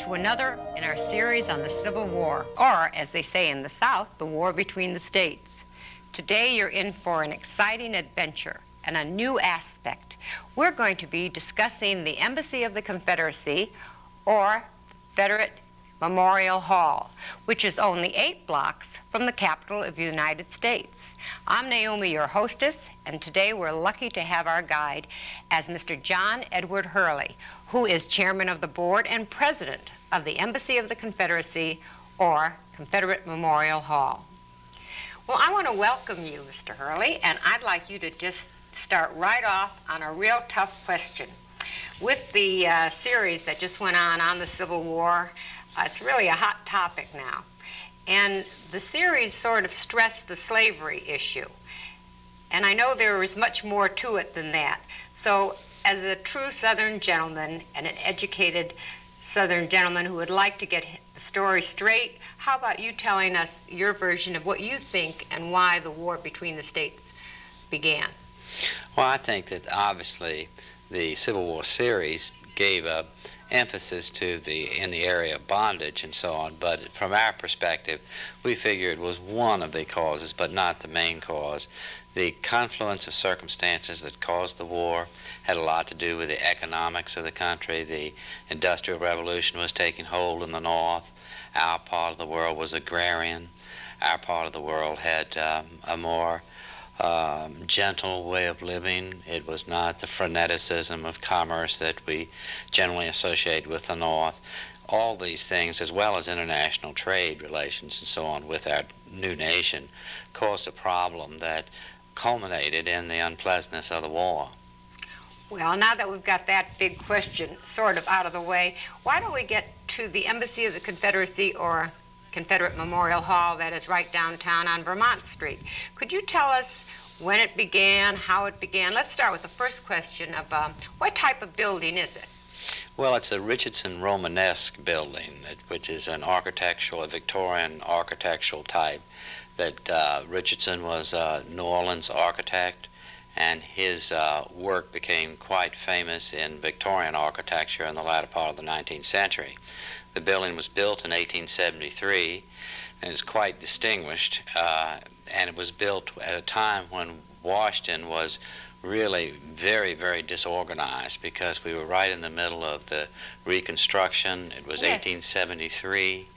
to another in our series on the Civil War, or as they say in the South, the war between the states. Today you're in for an exciting adventure and a new aspect. We're going to be discussing the Embassy of the Confederacy, or Confederate Memorial Hall, which is only 8 blocks from the capital of the United States. I'm Naomi, your hostess, and today we're lucky to have our guide as Mr. John Edward Hurley, who is chairman of the board and president of the Embassy of the Confederacy, or Confederate Memorial Hall. Well, I want to welcome you, Mr. Hurley, and I'd like you to just start right off on a real tough question. With the series that just went on the Civil War, it's really a hot topic now. And the series sort of stressed the slavery issue. And I know there is much more to it than that. So as a true Southern gentleman and an educated Southern gentleman who would like to get the story straight, how about you telling us your version of what you think and why the war between the states began? Well, I think that obviously the Civil War series gave a emphasis to in the area of bondage and so on, but from our perspective, we figure it was one of the causes, but not the main cause. The confluence of circumstances that caused the war had a lot to do with the economics of the country. The Industrial Revolution was taking hold in the North. Our part of the world was agrarian. Our part of the world had a more gentle way of living. It was not the freneticism of commerce that we generally associate with the North. All these things, as well as international trade relations and so on with our new nation, caused a problem that culminated in the unpleasantness of the war. Well, now that we've got that big question sort of out of the way, why don't we get to the Embassy of the Confederacy, or Confederate Memorial Hall, that is right downtown on Vermont Street. Could you tell us when it began, how it began? Let's start with the first question of what type of building is it? Well, it's a Richardson Romanesque building, which is a Victorian architectural type. That Richardson was a New Orleans architect, and his work became quite famous in Victorian architecture in the latter part of the 19th century. The building was built in 1873 and is quite distinguished, and it was built at a time when Washington was really very, very disorganized, because we were right in the middle of the Reconstruction. It was 1873,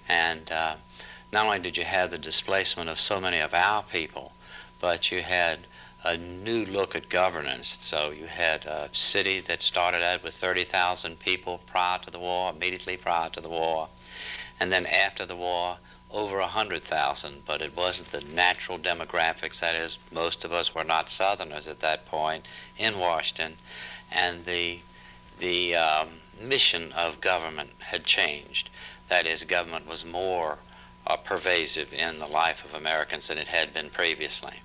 and not only did you have the displacement of so many of our people, but you had a new look at governance. So you had a city that started out with 30,000 people prior to the war, immediately prior to the war, and then after the war, over 100,000, but it wasn't the natural demographics. That is, most of us were not Southerners at that point in Washington, and the mission of government had changed. That is, government was more pervasive in the life of Americans than it had been previously.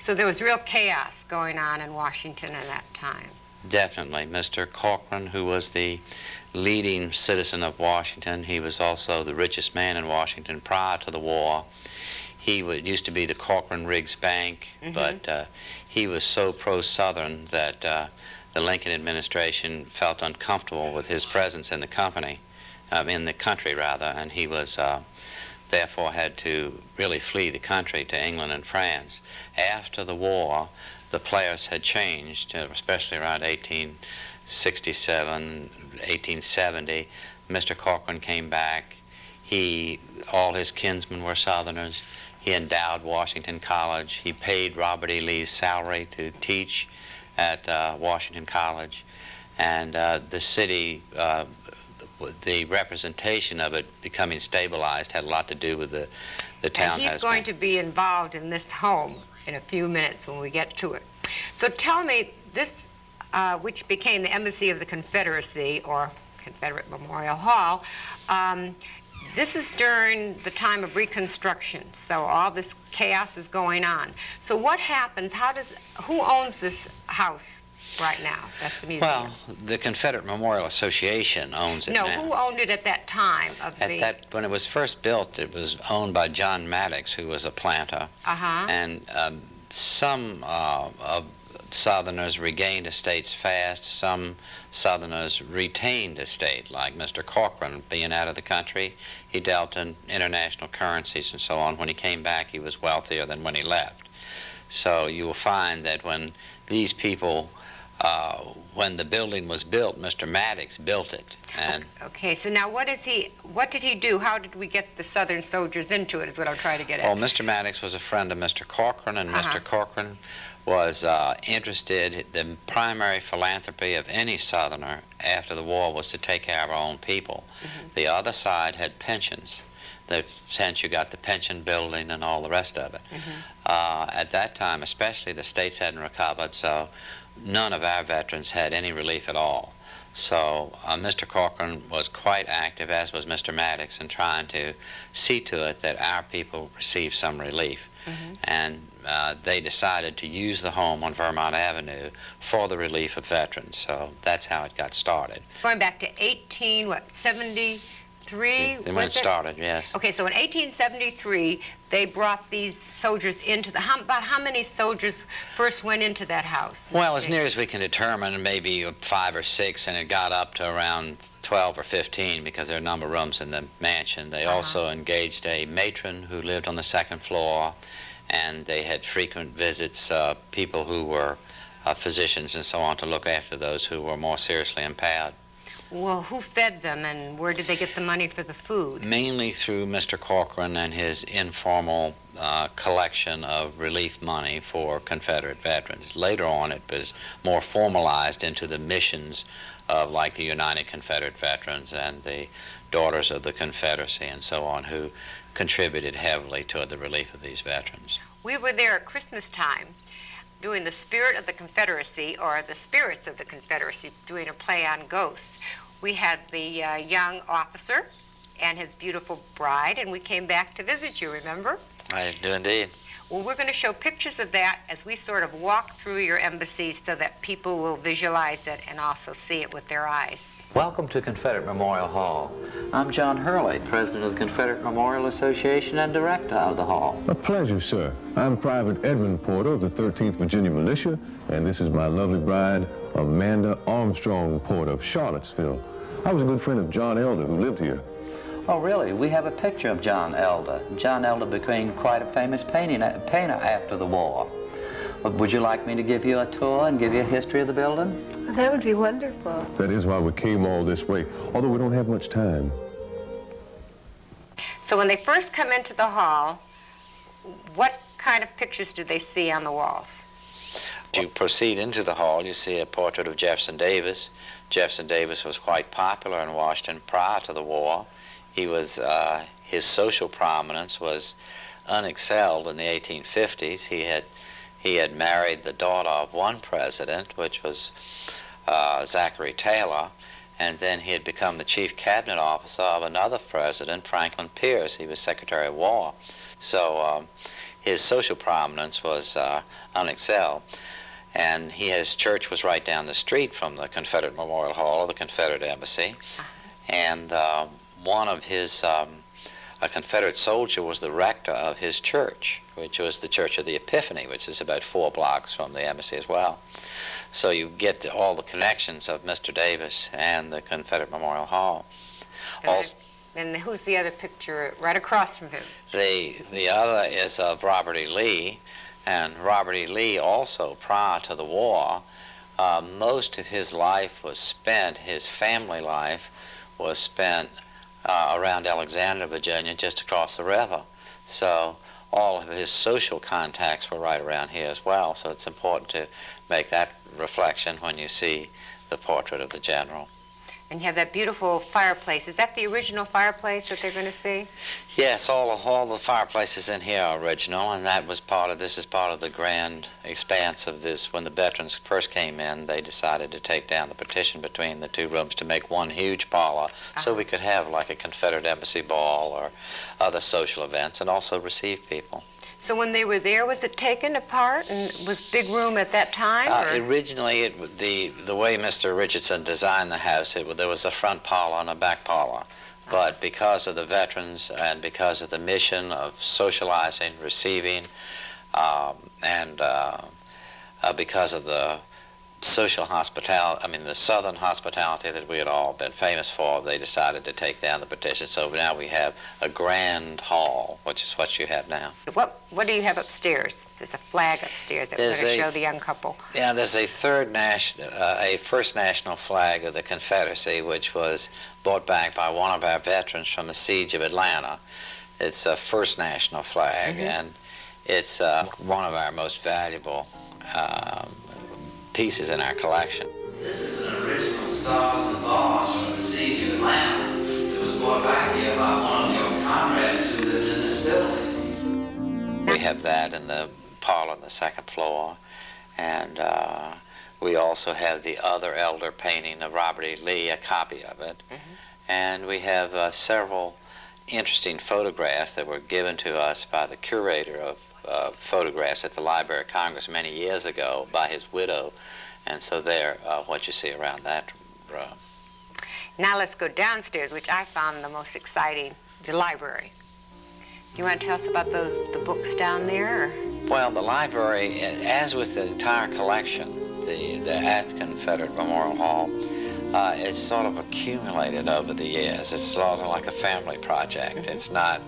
So there was real chaos going on in Washington at that time. Definitely. Mr. Corcoran, who was the leading citizen of Washington, he was also the richest man in Washington prior to the war. He used to be the Corcoran-Riggs Bank, but he was so pro-Southern that the Lincoln administration felt uncomfortable with his presence in the country, and he was therefore had to really flee the country to England and France. After the war, the players had changed, especially around 1867, 1870. Mr. Corcoran came back. All his kinsmen were Southerners. He endowed Washington College. He paid Robert E. Lee's salary to teach at Washington College. And the city, the representation of it becoming stabilized had a lot to do with the town. And he's going to be involved in this home in a few minutes when we get to it. So tell me, this, which became the Embassy of the Confederacy, or Confederate Memorial Hall, this is during the time of Reconstruction, so all this chaos is going on. So what happens, who owns this house right now? That's the museum. Well, the Confederate Memorial Association owns it now. No, who owned it at that time? When it was first built, it was owned by John Maddox, who was a planter. And some of Southerners regained estates fast. Some Southerners retained estate, like Mr. Corcoran. Being out of the country, he dealt in international currencies and so on. When he came back, he was wealthier than when he left. So you will find that when these people, when the building was built, Mr. Maddox built it. And okay, so now what did he do? How did we get the Southern soldiers into it is what I'm trying to get at. well, Mr. Maddox was a friend of Mr. Corcoran, and Mr. Corcoran was interested. The primary philanthropy of any Southerner after the war was to take care of our own people. The other side had pensions. Hence you got the pension building and all the rest of it. At that time, especially, the states hadn't recovered, so none of our veterans had any relief at all. So Mr. Corcoran was quite active, as was Mr. Maddox, in trying to see to it that our people received some relief. And they decided to use the home on Vermont Avenue for the relief of veterans. So that's how it got started. Going back to 1873? When it started, yes. Okay, so in 1873, they brought these soldiers into the... About how many soldiers first went into that house? Well, as near as we can determine, maybe 5 or 6, and it got up to around 12 or 15 because there are a number of rooms in the mansion. They also engaged a matron who lived on the 2nd floor, and they had frequent visits, people who were physicians and so on, to look after those who were more seriously impaired. Well, who fed them, and where did they get the money for the food? Mainly through Mr. Corcoran and his informal collection of relief money for Confederate veterans. Later on, it was more formalized into the missions of, like, the United Confederate Veterans and the Daughters of the Confederacy and so on, who contributed heavily toward the relief of these veterans. We were there at Christmas time doing the Spirit of the Confederacy, or the Spirits of the Confederacy, doing a play on ghosts. We had the young officer and his beautiful bride, and we came back to visit you, remember? I do indeed. Well, we're going to show pictures of that as we sort of walk through your embassy so that people will visualize it and also see it with their eyes. Welcome to Confederate Memorial Hall. I'm John Hurley, President of the Confederate Memorial Association and Director of the Hall. A pleasure, sir. I'm Private Edmund Porter of the 13th Virginia Militia, and this is my lovely bride, Amanda Armstrong Porter of Charlottesville. I was a good friend of John Elder, who lived here. Oh, really? We have a picture of John Elder. John Elder became quite a famous painter after the war. Would you like me to give you a tour and give you a history of the building? That would be wonderful. That is why we came all this way, although we don't have much time. So when they first come into the hall, what kind of pictures do they see on the walls? As you proceed into the hall, you see a portrait of Jefferson Davis. Jefferson Davis was quite popular in Washington prior to the war. He was, his social prominence was unexcelled in the 1850s. He had married the daughter of one president, which was Zachary Taylor, and then he had become the chief cabinet officer of another president, Franklin Pierce. He was Secretary of War. So his social prominence was unexcelled. And his church was right down the street from the Confederate Memorial Hall of the Confederate Embassy. And one of his, a Confederate soldier was the rector of his church, which was the Church of the Epiphany, which is about 4 blocks from the embassy as well. So you get all the connections of Mr. Davis and the Confederate Memorial Hall. And who's the other picture right across from him? The other is of Robert E. Lee, and Robert E. Lee also, prior to the war, most of his life was spent, his family life was spent around Alexandria, Virginia, just across the river. So all of his social contacts were right around here as well, so it's important to make that reflection when you see the portrait of the general. And you have that beautiful fireplace. Is that the original fireplace that they're going to see? Yes, all the fireplaces in here are original, and that was this is part of the grand expanse of this. When the veterans first came in, they decided to take down the partition between the 2 rooms to make one huge parlor, so we could have like a Confederate Embassy ball or other social events and also receive people. So when they were there, was it taken apart and was big room at that time? Originally, the way Mr. Richardson designed the house, there was a front parlor and a back parlor. But because of the veterans and because of the mission of socializing, receiving, and because of the social hospitality, the southern hospitality that we had all been famous for, they decided to take down the petition. So now we have a grand hall, which is what you have now. What do you have upstairs? There's a flag upstairs that we're going to show the young couple. Yeah, there's a first national flag of the Confederacy, which was brought back by one of our veterans from the siege of Atlanta. It's a first national flag, and it's one of our most valuable pieces in our collection. This is an original Stars and Bars from the siege of Atlanta. It was brought back here by one of the old comrades who lived in this building. We have that in the parlor on the second floor, and we also have the other elder painting of Robert E. Lee, a copy of it, and we have several interesting photographs that were given to us by the curator of photographs at the Library of Congress many years ago by his widow, and so they're what you see around that room. Now let's go downstairs, which I found the most exciting, the library. You want to tell us about the books down there? Or? Well, the library, as with the entire collection, the at Confederate Memorial Hall, it's sort of accumulated over the years. It's sort of like a family project. It's not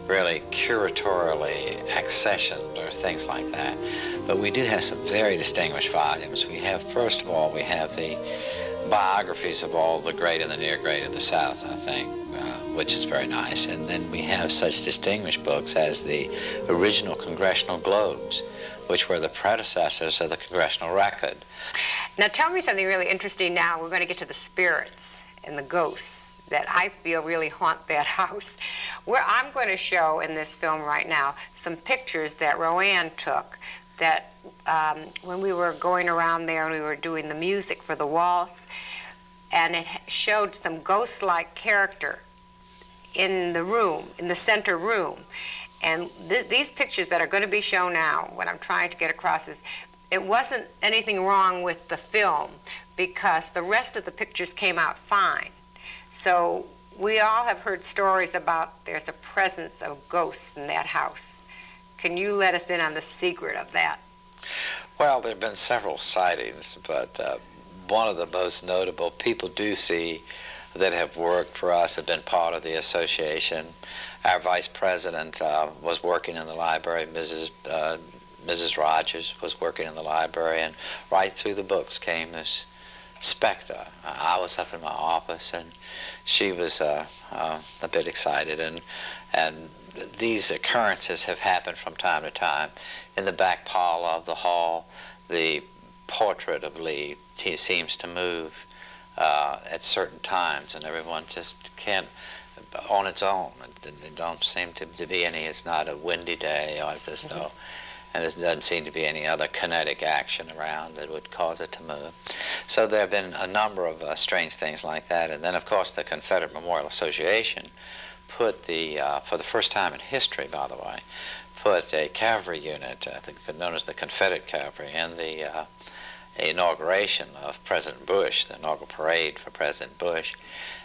really curatorially accessioned or things like that. But we do have some very distinguished volumes. We have, first of all, we have the biographies of all the great and the near great of the South, I think, which is very nice. And then we have such distinguished books as the original Congressional Globes, which were the predecessors of the Congressional Record. Now tell me something really interesting now. We're going to get to the spirits and the ghosts that I feel really haunt that house. Where I'm going to show in this film right now some pictures that Roanne took that when we were going around there and we were doing the music for the waltz, and it showed some ghost-like character in the room, in the center room. And these pictures that are going to be shown now, what I'm trying to get across is it wasn't anything wrong with the film because the rest of the pictures came out fine. So we all have heard stories about there's a presence of ghosts in that house. Can you let us in on the secret of that? Well, there have been several sightings, but one of the most notable people do see that have worked for us have been part of the association. Our vice president was working in the library. Mrs. Rogers was working in the library, and right through the books came this specter. I was up in my office, and she was a bit excited, and these occurrences have happened from time to time. In the back parlor of the hall, the portrait of Lee seems to move at certain times, and everyone just can't, on its own. It don't seem to be any, it's not a windy day, or there's no, and there doesn't seem to be any other kinetic action around that would cause it to move. So there have been a number of strange things like that. And then, of course, the Confederate Memorial Association put for the first time in history, by the way, put a cavalry unit, known as the Confederate Cavalry, in the inauguration of President Bush, the inaugural parade for President Bush.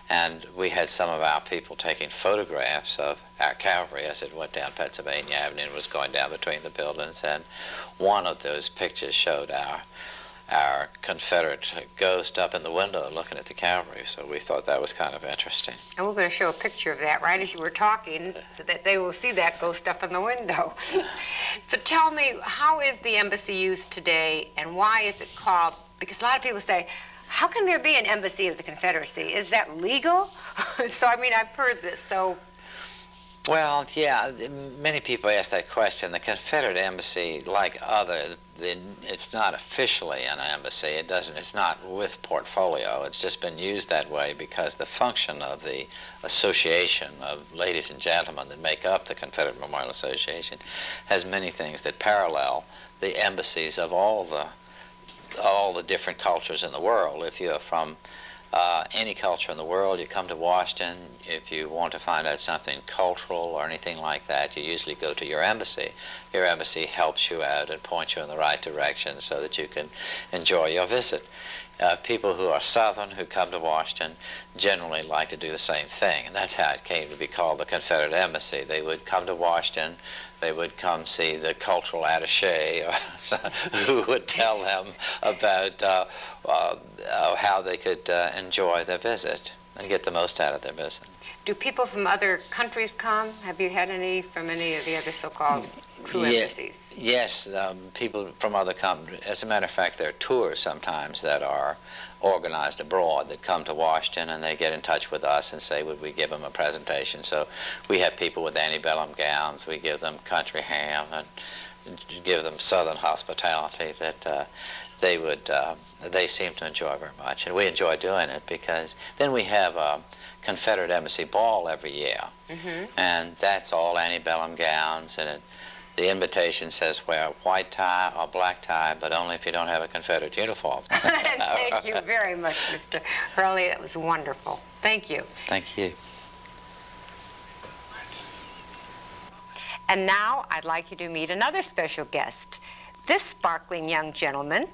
And we had some of our people taking photographs of our cavalry as it went down Pennsylvania Avenue and was going down between the buildings. And one of those pictures showed our Confederate ghost up in the window looking at the cavalry. So we thought that was kind of interesting. And we're going to show a picture of that right as you were talking so that they will see that ghost up in the window. So tell me, how is the embassy used today, and why is it called, because a lot of people say, how can there be an embassy of the Confederacy? Is that legal? So, I mean, I've heard this, so. Well, yeah, many people ask that question. The Confederate Embassy, like it's not officially an embassy. It's not with portfolio. It's just been used that way because the function of the association of ladies and gentlemen that make up the Confederate Memorial Association has many things that parallel the embassies of all the different cultures in the world. If you're from any culture in the world, you come to Washington. If you want to find out something cultural or anything like that, you usually go to your embassy. Your embassy helps you out and points you in the right direction so that you can enjoy your visit. People who are Southern who come to Washington generally like to do the same thing, and that's how it came to be called the Confederate Embassy. They would come to Washington, They would come see the cultural attaché who would tell them about how they could enjoy their visit and get the most out of their visit. Do people from other countries come? Have you had any from any of the other so-called crew embassies? Yes, people from other countries. As a matter of fact, there are tours sometimes that are organized abroad that come to Washington, and they get in touch with us and say, would we give them a presentation? So we have people with antebellum gowns. We give them country ham and give them Southern hospitality that they seem to enjoy very much. And we enjoy doing it because then we have a Confederate Embassy ball every year. And that's all antebellum gowns, and the invitation says wear a white tie or black tie, but only if you don't have a Confederate uniform. Thank you very much, Mr. Hurley. That was wonderful. Thank you. Thank you. And now I'd like you to meet another special guest. This sparkling young gentleman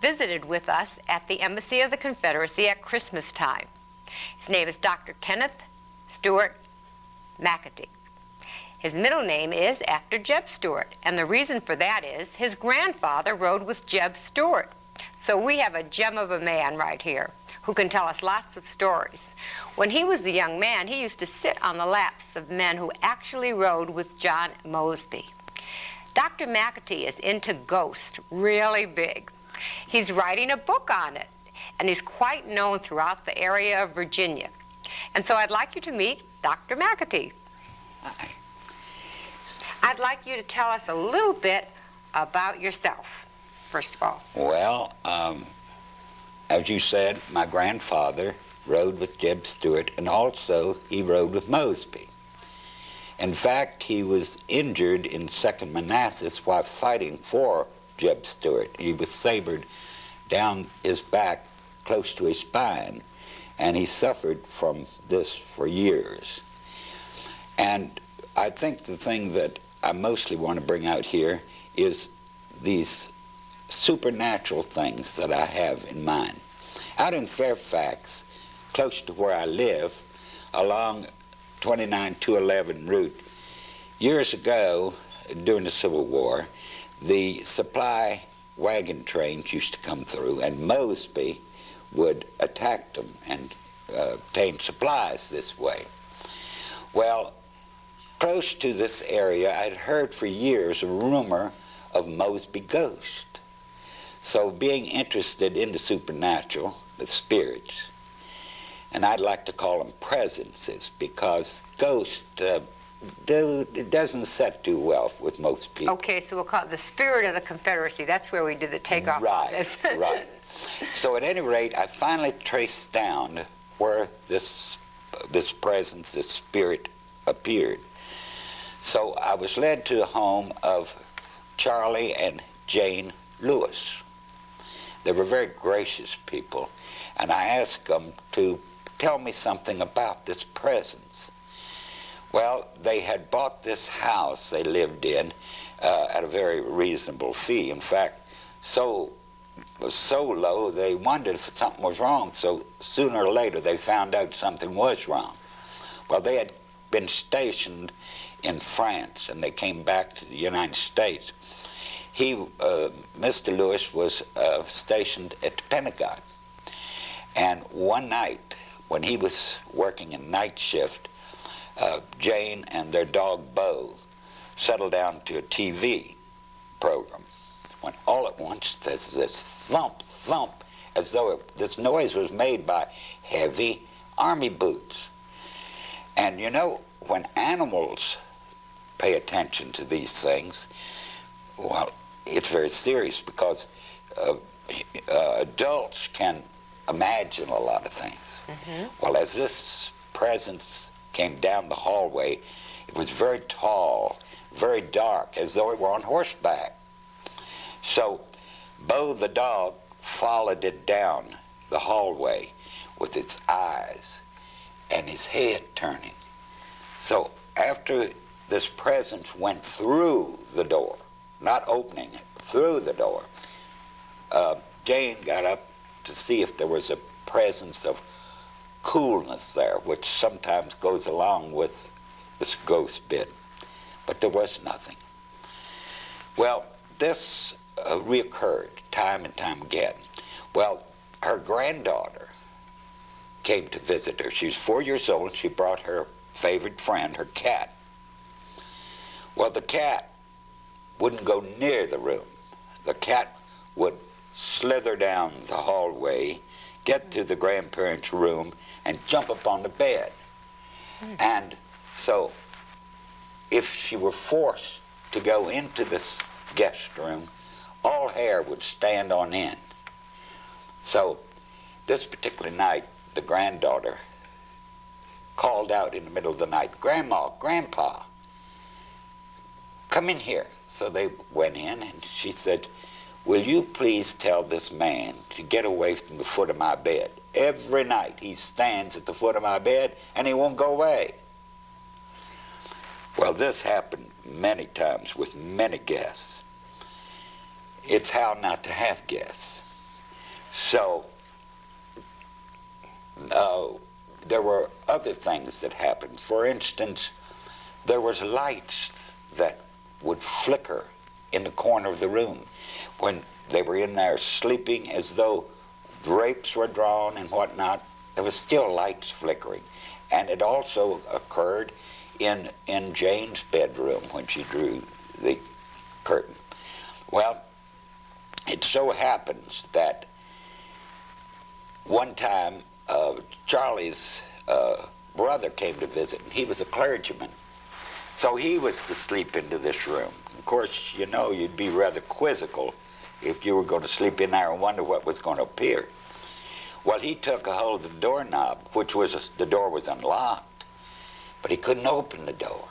visited with us at the Embassy of the Confederacy at Christmas time. His name is Dr. Kenneth Stuart McAtee. His middle name is after Jeb Stuart, and the reason for that is his grandfather rode with Jeb Stuart. So we have a gem of a man right here who can tell us lots of stories. When he was a young man, he used to sit on the laps of men who actually rode with John Mosby. Dr. McAtee is into ghosts really big. He's writing a book on it, and he's quite known throughout the area of Virginia. And so I'd like you to meet Dr. McAtee. Hi. I'd like you to tell us a little bit about yourself, first of all. Well, as you said, my grandfather rode with Jeb Stuart, and also he rode with Mosby. In fact, he was injured in 2nd Manassas while fighting for Jeb Stuart. He was sabred down his back close to his spine, and he suffered from this for years. And I think the thing that I mostly want to bring out here is these supernatural things that I have in mind. Out in Fairfax, close to where I live, along 29211 route, years ago, during the Civil War, the supply wagon trains used to come through, and Mosby would attack them and obtain supplies this way. Well, close to this area, I'd heard for years a rumor of Mosby ghost. So being interested in the supernatural, the spirits, and I'd like to call them presences, because ghost, it doesn't set too well with most people. Okay, so we'll call it the spirit of the Confederacy. That's where we did the takeoff Right, on this. right. So at any rate, I finally traced down where this presence, this spirit appeared. So I was led to the home of Charlie and Jane Lewis. They were very gracious people, and I asked them to tell me something about this presence. Well, they had bought this house they lived in at a very reasonable fee. In fact, so low they wondered if something was wrong, so sooner or later they found out something was wrong. Well, they had been stationed in France, and they came back to the United States. Mr. Lewis was stationed at the Pentagon, and one night when he was working a night shift, Jane and their dog Bo settled down to a TV program, when all at once there's this thump, thump, as though this noise was made by heavy army boots. And you know, when animals pay attention to these things, well, it's very serious, because adults can imagine a lot of things. Well, as this presence came down the hallway, it was very tall, very dark, as though it were on horseback. So Bo the dog followed it down the hallway with its eyes and his head turning. So after this presence went through the door, not opening it, through the door, Jane got up to see if there was a presence of coolness there, which sometimes goes along with this ghost bit. But there was nothing. Well, this reoccurred time and time again. Well, her granddaughter came to visit her. She was 4 years old, and she brought her favorite friend, her cat. Well, the cat wouldn't go near the room. The cat would slither down the hallway, get to the grandparents' room, and jump up on the bed. And so, if she were forced to go into this guest room, all hair would stand on end. So, this particular night, the granddaughter called out in the middle of the night, "Grandma, Grandpa, come in here." So they went in, and she said, "Will you please tell this man to get away from the foot of my bed? Every night he stands at the foot of my bed, and he won't go away." Well, this happened many times with many guests. It's how not to have guests. So, there were other things that happened. For instance, there was lights that would flicker in the corner of the room when they were in there sleeping, as though drapes were drawn and whatnot. There was still lights flickering. And it also occurred in Jane's bedroom when she drew the curtain. Well, it so happens that one time Charlie's brother came to visit, and he was a clergyman. So he was to sleep into this room. Of course, you know, you'd be rather quizzical if you were going to sleep in there and wonder what was going to appear. Well, he took a hold of the doorknob, the door was unlocked, but he couldn't open the door.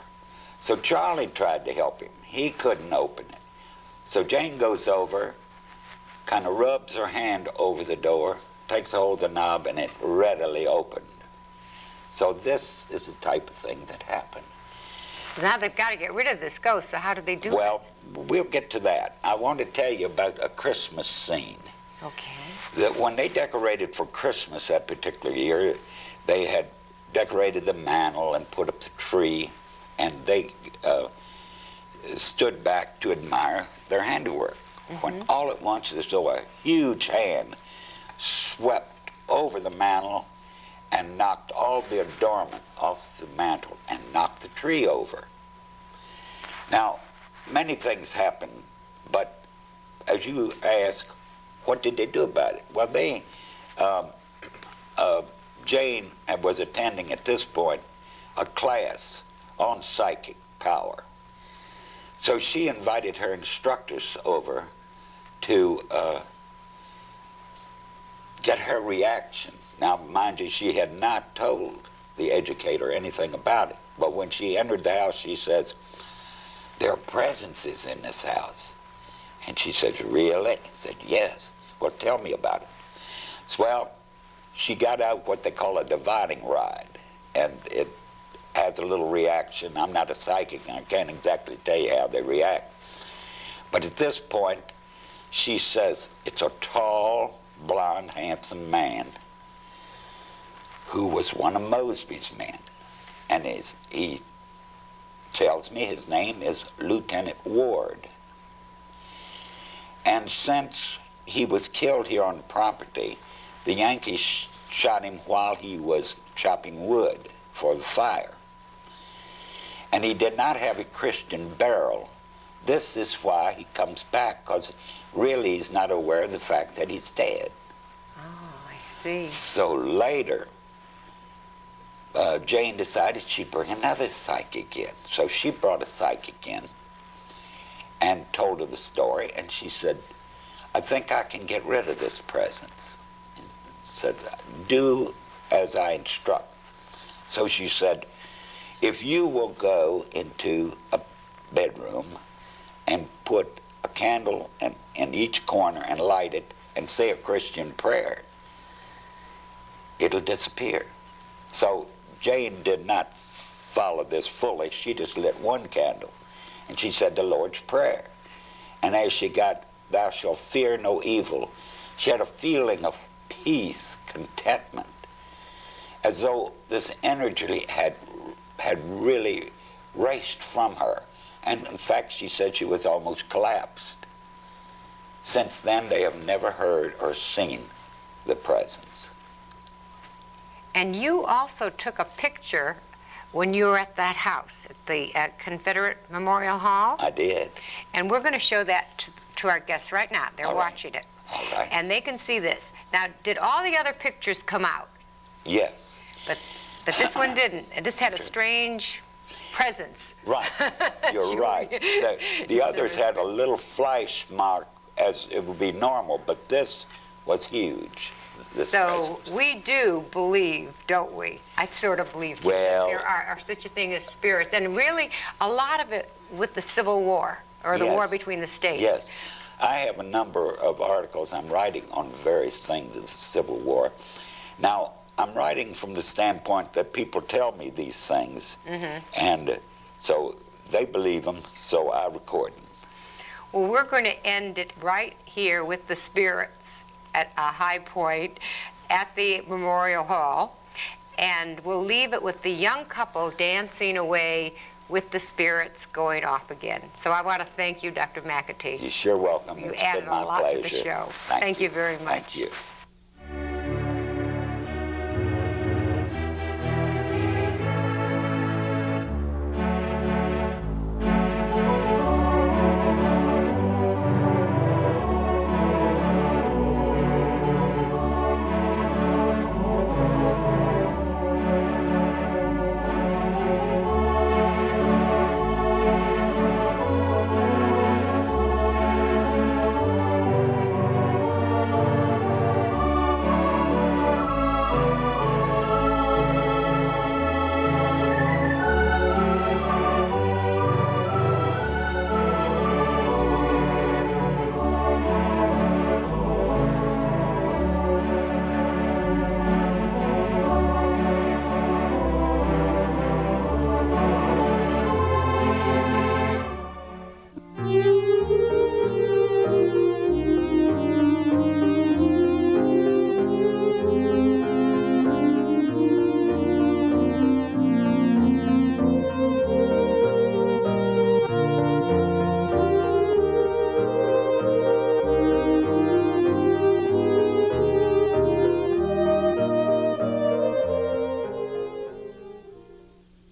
So Charlie tried to help him. He couldn't open it. So Jane goes over, kind of rubs her hand over the door, takes a hold of the knob, and it readily opened. So this is the type of thing that happened. Now they've got to get rid of this ghost, so how do they do Well, we'll get to that. I want to tell you about a Christmas scene. it? Okay. That when they decorated for Christmas that particular year, they had decorated the mantle and put up the tree, and they stood back to admire their handiwork. When all at once, as though a huge hand swept over the mantle and knocked all the adornment off the mantle and knocked the tree over. Now, many things happened, but as you ask, what did they do about it? Well, Jane was attending at this point a class on psychic power. So she invited her instructors over to get her reaction. Now, mind you, she had not told the educator anything about it. But when she entered the house, she says, "There are presences in this house." And she says, "Really?" I said, "Yes." "Well, tell me about it." So, well, she got out what they call a dividing rod, and it has a little reaction. I'm not a psychic, and I can't exactly tell you how they react. But at this point, she says, it's a tall, blonde, handsome man who was one of Mosby's men. And he tells me his name is Lieutenant Ward. And since he was killed here on the property, the Yankees shot him while he was chopping wood for the fire. And he did not have a Christian burial. This is why he comes back, because really he's not aware of the fact that he's dead. Oh, I see. So later, Jane decided she'd bring another psychic in. So she brought a psychic in and told her the story, and she said, "I think I can get rid of this presence." Said, "Do as I instruct." So she said, "If you will go into a bedroom and put a candle in each corner and light it and say a Christian prayer, it'll disappear." So Jane did not follow this fully. She just lit one candle, and she said the Lord's Prayer. And as she got, "Thou shalt fear no evil," she had a feeling of peace, contentment, as though this energy had really raced from her. And in fact, she said she was almost collapsed. Since then, they have never heard or seen the presence. And you also took a picture when you were at that house, at the Confederate Memorial Hall. I did. And we're going to show that to our guests right now. They're All right. watching it. All right. And they can see this. Now, did all the other pictures come out? Yes. But this one didn't. This had a strange presence. Right. You're right. The others had a little flash mark, as it would be normal, but this was huge. This So presence. we do believe, don't we? I sort of believe Well- there are such a thing as spirits, and really a lot of it with the Civil War, or the Yes. war between the states. Yes. I have a number of articles I'm writing on various things of the Civil War. Now, I'm writing from the standpoint that people tell me these things, and so they believe them, so I record them. Well, we're going to end it right here with the spirits at a high point at the Memorial Hall, and we'll leave it with the young couple dancing away with the spirits going off again. So I want to thank you, Dr. McAtee. You're sure welcome. You It's added been my a lot pleasure. to the show. Thank Thank you very much. Thank you.